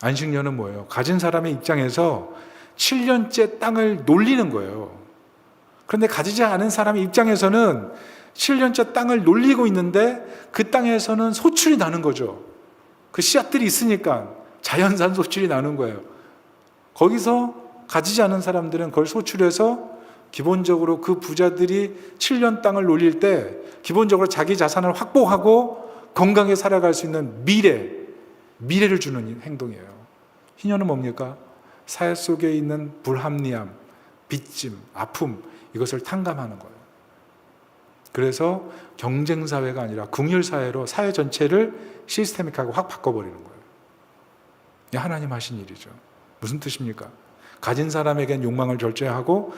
안식년은 뭐예요? 가진 사람의 입장에서 7년째 땅을 놀리는 거예요. 그런데 가지지 않은 사람의 입장에서는 7년째 땅을 놀리고 있는데 그 땅에서는 소출이 나는 거죠. 그 씨앗들이 있으니까 자연산 소출이 나는 거예요. 거기서 가지지 않은 사람들은 그걸 소출해서 기본적으로 그 부자들이 7년 땅을 놀릴 때 기본적으로 자기 자산을 확보하고 건강하게 살아갈 수 있는 미래를 주는 행동이에요. 희년은 뭡니까? 사회 속에 있는 불합리함, 빚짐, 아픔, 이것을 탕감하는 거예요. 그래서 경쟁사회가 아니라 궁율사회로 사회 전체를 시스테믹하게 확 바꿔버리는 거예요. 이게 하나님 하신 일이죠. 무슨 뜻입니까? 가진 사람에게는 욕망을 절제하고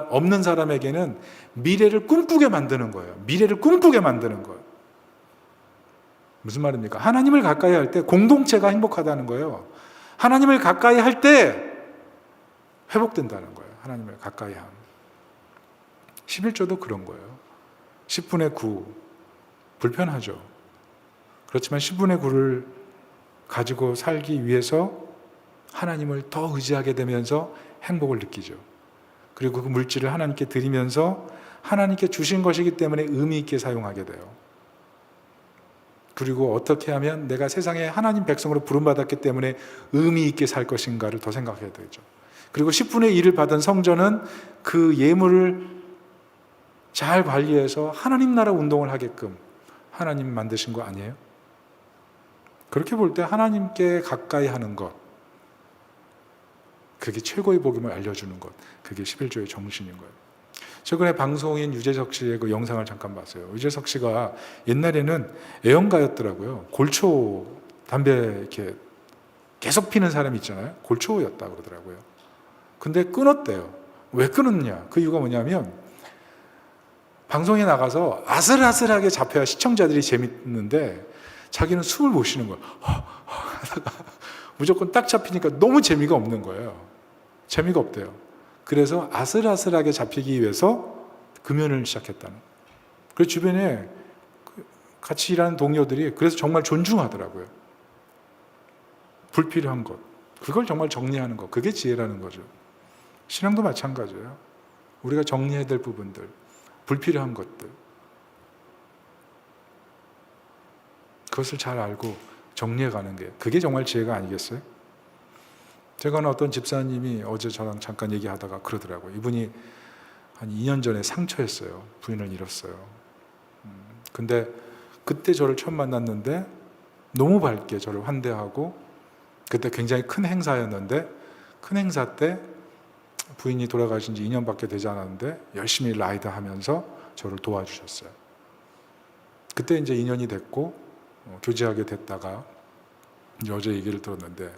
없는 사람에게는 미래를 꿈꾸게 만드는 거예요. 미래를 꿈꾸게 만드는 거예요. 무슨 말입니까? 하나님을 가까이 할 때 공동체가 행복하다는 거예요. 하나님을 가까이 할 때 회복된다는 거예요. 하나님을 가까이 함. 11조도 그런 거예요. 10분의 9 불편하죠. 그렇지만 10분의 9를 가지고 살기 위해서 하나님을 더 의지하게 되면서 행복을 느끼죠. 그리고 그 물질을 하나님께 드리면서 하나님께 주신 것이기 때문에 의미 있게 사용하게 돼요. 그리고 어떻게 하면 내가 세상에 하나님 백성으로 부름받았기 때문에 의미 있게 살 것인가를 더 생각해야 되죠. 그리고 10분의 1을 받은 성전은 그 예물을 잘 관리해서 하나님 나라 운동을 하게끔 하나님 만드신 거 아니에요? 그렇게 볼 때 하나님께 가까이 하는 것, 그게 최고의 복임을 알려주는 것, 그게 11조의 정신인 거예요. 최근에 방송인 유재석 씨의 그 영상을 잠깐 봤어요. 유재석 씨가 옛날에는 애연가였더라고요. 골초 담배 이렇게 계속 피는 사람이 있잖아요. 골초였다 그러더라고요. 근데 끊었대요. 왜 끊었냐? 그 이유가 뭐냐면 방송에 나가서 아슬아슬하게 잡혀야 시청자들이 재밌는데 자기는 숨을 못 쉬는 거예요. 하다가 무조건 딱 잡히니까 너무 재미가 없는 거예요. 재미가 없대요. 그래서 아슬아슬하게 잡히기 위해서 금연을 시작했다는. 그래서 주변에 같이 일하는 동료들이 그래서 정말 존중하더라고요. 불필요한 것, 그걸 정말 정리하는 것, 그게 지혜라는 거죠. 신앙도 마찬가지예요. 우리가 정리해야 될 부분들, 불필요한 것들, 그것을 잘 알고 정리해가는 게 그게 정말 지혜가 아니겠어요? 제가 아는 어떤 집사님이 어제 저랑 잠깐 얘기하다가 그러더라고요. 이분이 한 2년 전에 상처였어요. 부인을 잃었어요. 근데 그때 저를 처음 만났는데 너무 밝게 저를 환대하고, 그때 굉장히 큰 행사였는데 큰 행사 때 부인이 돌아가신 지 2년밖에 되지 않았는데 열심히 라이드 하면서 저를 도와주셨어요. 그때 이제 2년이 됐고 교제하게 됐다가 이제 어제 얘기를 들었는데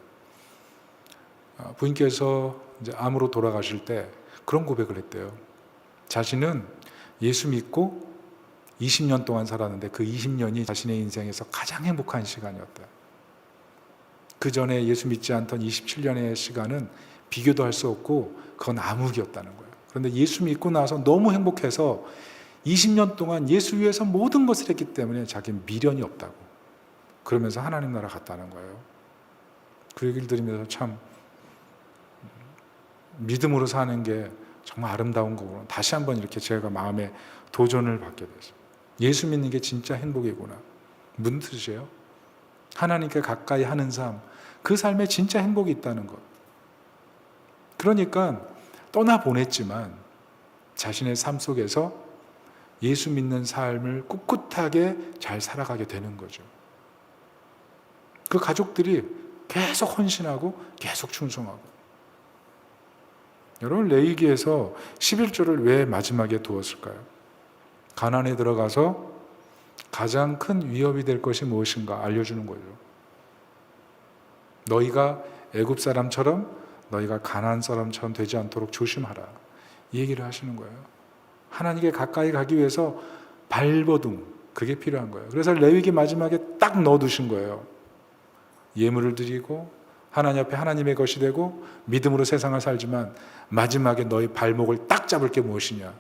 부인께서 이제 암으로 돌아가실 때 그런 고백을 했대요. 자신은 예수 믿고 20년 동안 살았는데 그 20년이 자신의 인생에서 가장 행복한 시간이었다. 그 전에 예수 믿지 않던 27년의 시간은 비교도 할 수 없고 그건 암흑이었다는 거예요. 그런데 예수 믿고 나서 너무 행복해서 20년 동안 예수 위해서 모든 것을 했기 때문에 자기는 미련이 없다고, 그러면서 하나님 나라 갔다는 거예요. 그 얘기를 들으면서 참 믿음으로 사는 게 정말 아름다운 거구나. 다시 한번 이렇게 제가 마음에 도전을 받게 됐어요. 예수 믿는 게 진짜 행복이구나. 무슨 뜻이에요? 하나님께 가까이 하는 삶, 그 삶에 진짜 행복이 있다는 것. 그러니까 떠나보냈지만 자신의 삶 속에서 예수 믿는 삶을 꿋꿋하게 잘 살아가게 되는 거죠. 그 가족들이 계속 헌신하고 계속 충성하고. 여러분, 레위기에서 11조를 왜 마지막에 두었을까요? 가나안에 들어가서 가장 큰 위협이 될 것이 무엇인가 알려주는 거예요. 너희가 애굽 사람처럼, 너희가 가나안 사람처럼 되지 않도록 조심하라, 이 얘기를 하시는 거예요. 하나님께 가까이 가기 위해서 발버둥, 그게 필요한 거예요. 그래서 레위기 마지막에 딱 넣어두신 거예요. 예물을 드리고 하나님 앞에 하나님의 것이 되고 믿음으로 세상을 살지만 마지막에 너희 발목을 딱 잡을 게 무엇이냐,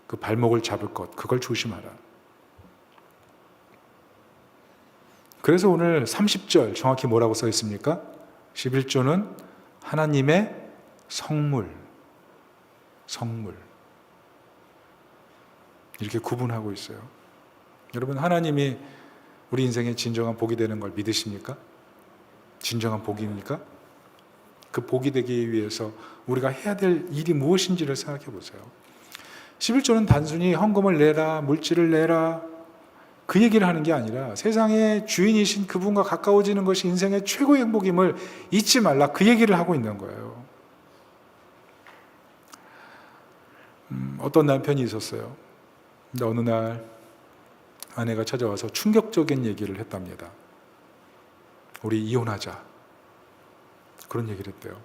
그 발목을 잡을 것, 그걸 조심하라. 그래서 오늘 30절 정확히 뭐라고 써 있습니까? 11조는 하나님의 성물, 성물, 이렇게 구분하고 있어요. 여러분, 하나님이 우리 인생의 진정한 복이 되는 걸 믿으십니까? 진정한 복입니까? 그 복이 되기 위해서 우리가 해야 될 일이 무엇인지를 생각해 보세요. 11조는 단순히 헌금을 내라, 물질을 내라, 그 얘기를 하는 게 아니라 세상의 주인이신 그분과 가까워지는 것이 인생의 최고의 행복임을 잊지 말라, 그 얘기를 하고 있는 거예요. 어떤 남편이 있었어요. 근데 어느 날 아내가 찾아와서 충격적인 얘기를 했답니다. 우리 이혼하자, 그런 얘기를 했대요.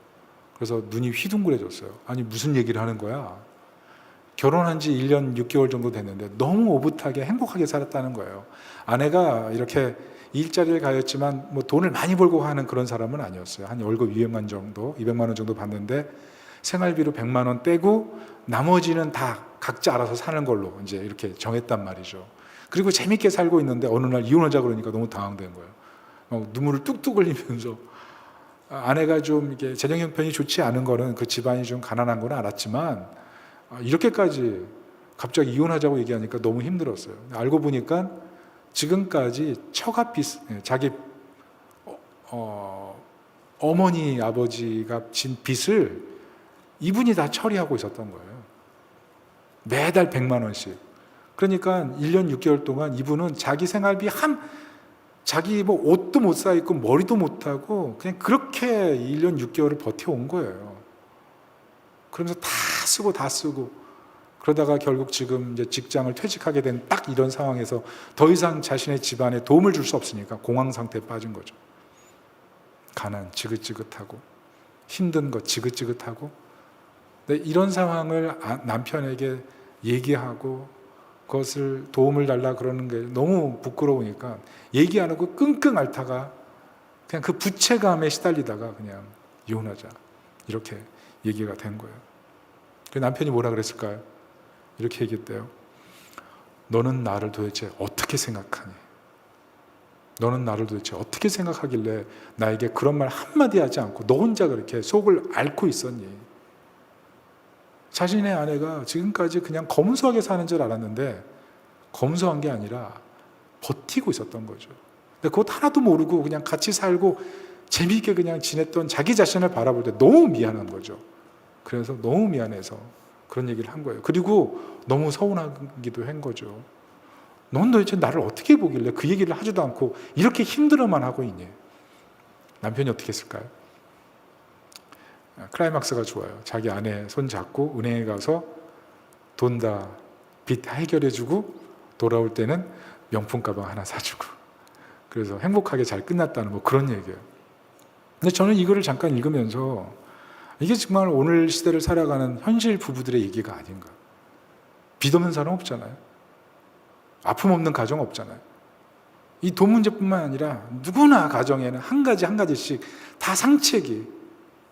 그래서 눈이 휘둥그레졌어요. 아니, 무슨 얘기를 하는 거야? 결혼한 지 1년 6개월 정도 됐는데 너무 오붓하게 행복하게 살았다는 거예요. 아내가 이렇게 일자리를 가졌지만 뭐 돈을 많이 벌고 하는 그런 사람은 아니었어요. 한 월급 200만 원 정도 받는데 생활비로 100만 원 떼고 나머지는 다 각자 알아서 사는 걸로 이제 이렇게 정했단 말이죠. 그리고 재밌게 살고 있는데 어느 날 이혼하자 그러니까 너무 당황된 거예요. 눈물을 뚝뚝 흘리면서, 아내가 좀 이게 재정 형편이 좋지 않은 거는, 그 집안이 좀 가난한 건 알았지만 이렇게까지 갑자기 이혼하자고 얘기하니까 너무 힘들었어요. 알고 보니까 지금까지 처갓빚, 자기 어머니 아버지가 진 빚을 이분이 다 처리하고 있었던 거예요. 매달 100만 원씩. 그러니까 1년 6개월 동안 이분은 자기 생활비 자기 뭐 옷도 못 사 입고 머리도 못 하고 그냥 그렇게 1년 6개월을 버텨온 거예요. 그러면서 다 쓰고 그러다가 결국 지금 이제 직장을 퇴직하게 된 딱 이런 상황에서 더 이상 자신의 집안에 도움을 줄 수 없으니까 공황 상태에 빠진 거죠. 가난, 지긋지긋하고 힘든 것 지긋지긋하고. 근데 이런 상황을 남편에게 얘기하고 그것을 도움을 달라 그러는 게 너무 부끄러우니까 얘기 안 하고 끙끙 앓다가 그냥 그 부채감에 시달리다가 그냥 이혼하자, 이렇게 얘기가 된 거예요. 그 남편이 뭐라 그랬을까요? 이렇게 얘기했대요. 너는 나를 도대체 어떻게 생각하니? 너는 나를 도대체 어떻게 생각하길래 나에게 그런 말 한마디 하지 않고 너 혼자 그렇게 속을 앓고 있었니? 자신의 아내가 지금까지 그냥 검소하게 사는 줄 알았는데 검소한 게 아니라 버티고 있었던 거죠. 근데 그것 하나도 모르고 그냥 같이 살고 재미있게 그냥 지냈던 자기 자신을 바라볼 때 너무 미안한 거죠. 그래서 너무 미안해서 그런 얘기를 한 거예요. 그리고 너무 서운하기도 한 거죠. 넌 도대체 나를 어떻게 보길래 그 얘기를 하지도 않고 이렇게 힘들어만 하고 있니? 남편이 어떻게 했을까요? 클라이막스가 좋아요. 자기 아내 손 잡고 은행에 가서 돈 다 빚 해결해주고 돌아올 때는 명품 가방 하나 사주고, 그래서 행복하게 잘 끝났다는 뭐 그런 얘기예요. 근데 저는 이거를 잠깐 읽으면서 이게 정말 오늘 시대를 살아가는 현실 부부들의 얘기가 아닌가. 빚 없는 사람 없잖아요. 아픔 없는 가정 없잖아요. 이 돈 문제뿐만 아니라 누구나 가정에는 한 가지씩 다 상책이,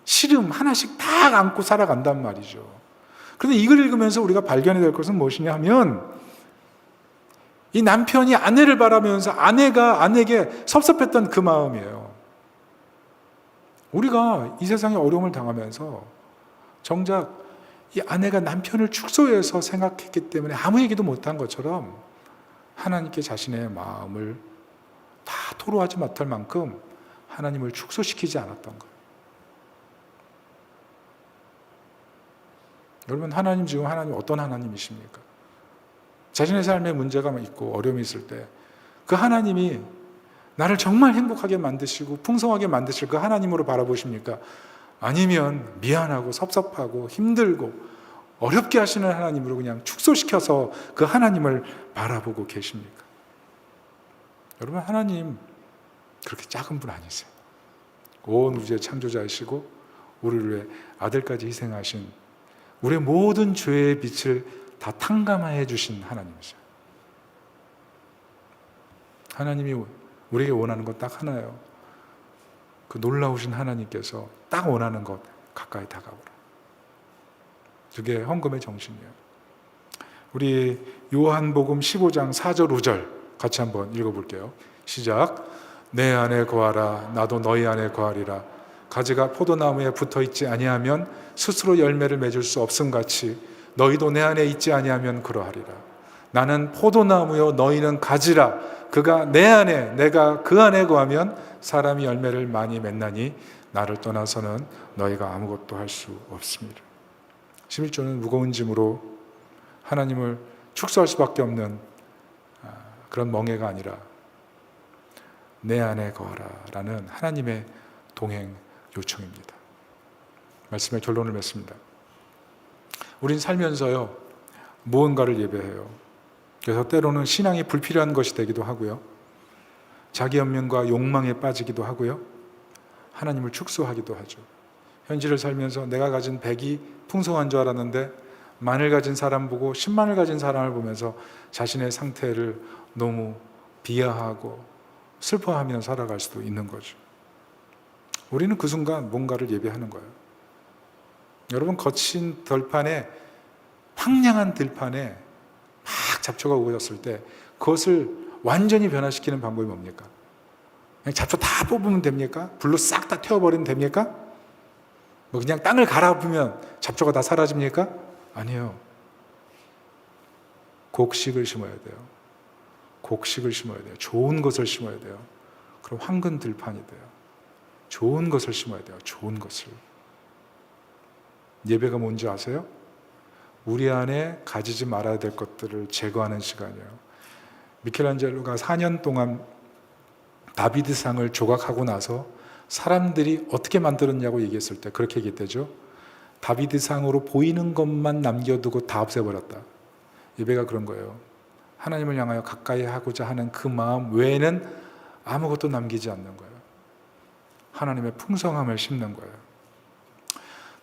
시름 하나씩 다 안고 살아간단 말이죠. 그런데 이걸 읽으면서 우리가 발견해야 될 것은 무엇이냐 하면, 이 남편이 아내를 바라면서 아내가 아내에게 섭섭했던 그 마음이에요. 우리가 이 세상에 어려움을 당하면서 정작 이 아내가 남편을 축소해서 생각했기 때문에 아무 얘기도 못한 것처럼 하나님께 자신의 마음을 다 토로하지 못할 만큼 하나님을 축소시키지 않았던 거예요. 여러분, 하나님 지금 하나님 어떤 하나님이십니까? 자신의 삶에 문제가 있고 어려움이 있을 때 그 하나님이 나를 정말 행복하게 만드시고 풍성하게 만드실 그 하나님으로 바라보십니까? 아니면 미안하고 섭섭하고 힘들고 어렵게 하시는 하나님으로 그냥 축소시켜서 그 하나님을 바라보고 계십니까? 여러분, 하나님 그렇게 작은 분 아니세요. 온 우주의 창조자이시고 우리를 위해 아들까지 희생하신, 우리의 모든 죄의 빛을 다 탕감해 주신 하나님이세요. 하나님이 우리에게 원하는 것 딱 하나예요. 그 놀라우신 하나님께서 딱 원하는 것 가까이 다가오라. 그게 헌금의 정신이에요. 우리 요한복음 15장 4절 5절 같이 한번 읽어볼게요. 시작. 내 안에 거하라 나도 너희 안에 거하리라. 가지가 포도나무에 붙어있지 아니하면 스스로 열매를 맺을 수 없음같이 너희도 내 안에 있지 아니하면 그러하리라. 나는 포도나무요 너희는 가지라. 그가 내 안에 내가 그 안에 거하면 사람이 열매를 많이 맺나니 나를 떠나서는 너희가 아무것도 할 수 없습니다. 11조는 무거운 짐으로 하나님을 축소할 수밖에 없는 그런 멍해가 아니라 내 안에 거하라 라는 하나님의 동행 요청입니다. 말씀의 결론을 맺습니다. 우린 살면서요 무언가를 예배해요. 그래서 때로는 신앙이 불필요한 것이 되기도 하고요, 자기 연민과 욕망에 빠지기도 하고요, 하나님을 축소하기도 하죠. 현실을 살면서 내가 가진 100이 풍성한 줄 알았는데 만을 가진 사람 보고 10만을 가진 사람을 보면서 자신의 상태를 너무 비하하고 슬퍼하며 살아갈 수도 있는 거죠. 우리는 그 순간 뭔가를 예배하는 거예요. 여러분, 거친 들판에, 황량한 들판에 막 잡초가 우거졌을 때 그것을 완전히 변화시키는 방법이 뭡니까? 그냥 잡초 다 뽑으면 됩니까? 불로 싹 다 태워버리면 됩니까? 뭐 그냥 땅을 갈아엎으면 잡초가 다 사라집니까? 아니에요. 곡식을 심어야 돼요. 곡식을 심어야 돼요. 좋은 것을 심어야 돼요. 그럼 황금 들판이 돼요. 좋은 것을 심어야 돼요. 좋은 것을. 예배가 뭔지 아세요? 우리 안에 가지지 말아야 될 것들을 제거하는 시간이에요. 미켈란젤로가 4년 동안 다비드상을 조각하고 나서 사람들이 어떻게 만들었냐고 얘기했을 때 그렇게 얘기했대죠. 다비드상으로 보이는 것만 남겨두고 다 없애버렸다. 예배가 그런 거예요. 하나님을 향하여 가까이 하고자 하는 그 마음 외에는 아무것도 남기지 않는 거예요. 하나님의 풍성함을 심는 거예요.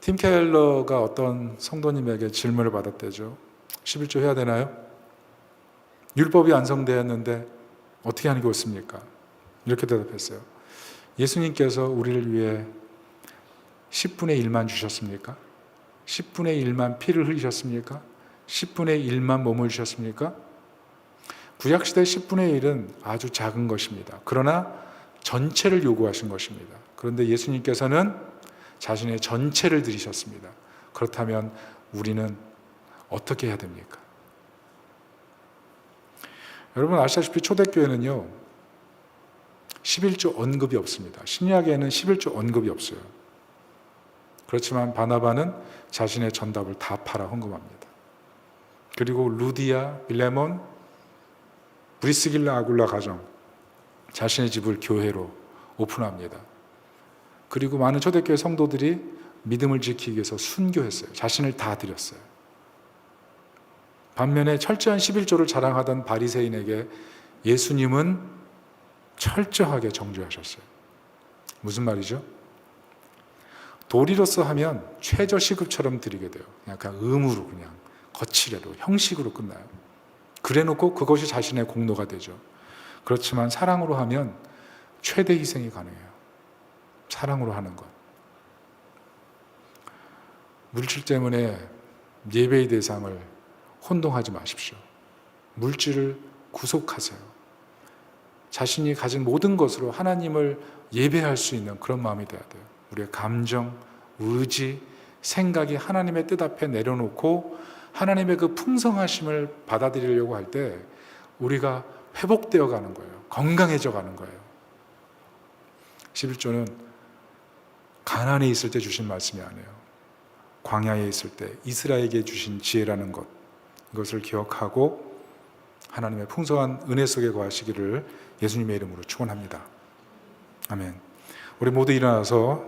팀 켈러가 어떤 성도님에게 질문을 받았대죠. 11조 해야 되나요? 율법이 완성되었는데 어떻게 하는 게 옳습니까? 이렇게 대답했어요. 예수님께서 우리를 위해 10분의 1만 주셨습니까? 10분의 1만 피를 흘리셨습니까? 10분의 1만 몸을 주셨습니까? 구약시대 10분의 1은 아주 작은 것입니다. 그러나 전체를 요구하신 것입니다. 그런데 예수님께서는 자신의 전체를 드리셨습니다. 그렇다면 우리는 어떻게 해야 됩니까? 여러분 아시다시피 초대교회는요 11조 언급이 없습니다. 신약에는 11조 언급이 없어요. 그렇지만 바나바는 자신의 전답을 다 팔아 헌금합니다. 그리고 루디아, 빌레몬, 브리스길라 아굴라 가정 자신의 집을 교회로 오픈합니다. 그리고 많은 초대교회 성도들이 믿음을 지키기 위해서 순교했어요. 자신을 다 드렸어요. 반면에 철저한 11조를 자랑하던 바리새인에게 예수님은 철저하게 정죄하셨어요. 무슨 말이죠? 도리로서 하면 최저 시급처럼 드리게 돼요. 그냥 의무로, 그냥 거칠애로, 형식으로 끝나요. 그래놓고 그것이 자신의 공로가 되죠. 그렇지만 사랑으로 하면 최대 희생이 가능해요. 사랑으로 하는 것. 물질 때문에 예배의 대상을 혼동하지 마십시오. 물질을 구속하세요. 자신이 가진 모든 것으로 하나님을 예배할 수 있는 그런 마음이 돼야 돼요. 우리의 감정, 의지, 생각이 하나님의 뜻 앞에 내려놓고 하나님의 그 풍성하심을 받아들이려고 할 때 우리가 회복되어 가는 거예요. 건강해져 가는 거예요. 11조는 가나안에 있을 때 주신 말씀이 아니에요. 광야에 있을 때 이스라엘에게 주신 지혜라는 것, 이것을 기억하고 하나님의 풍성한 은혜 속에 거하시기를 예수님의 이름으로 축원합니다. 아멘. 우리 모두 일어나서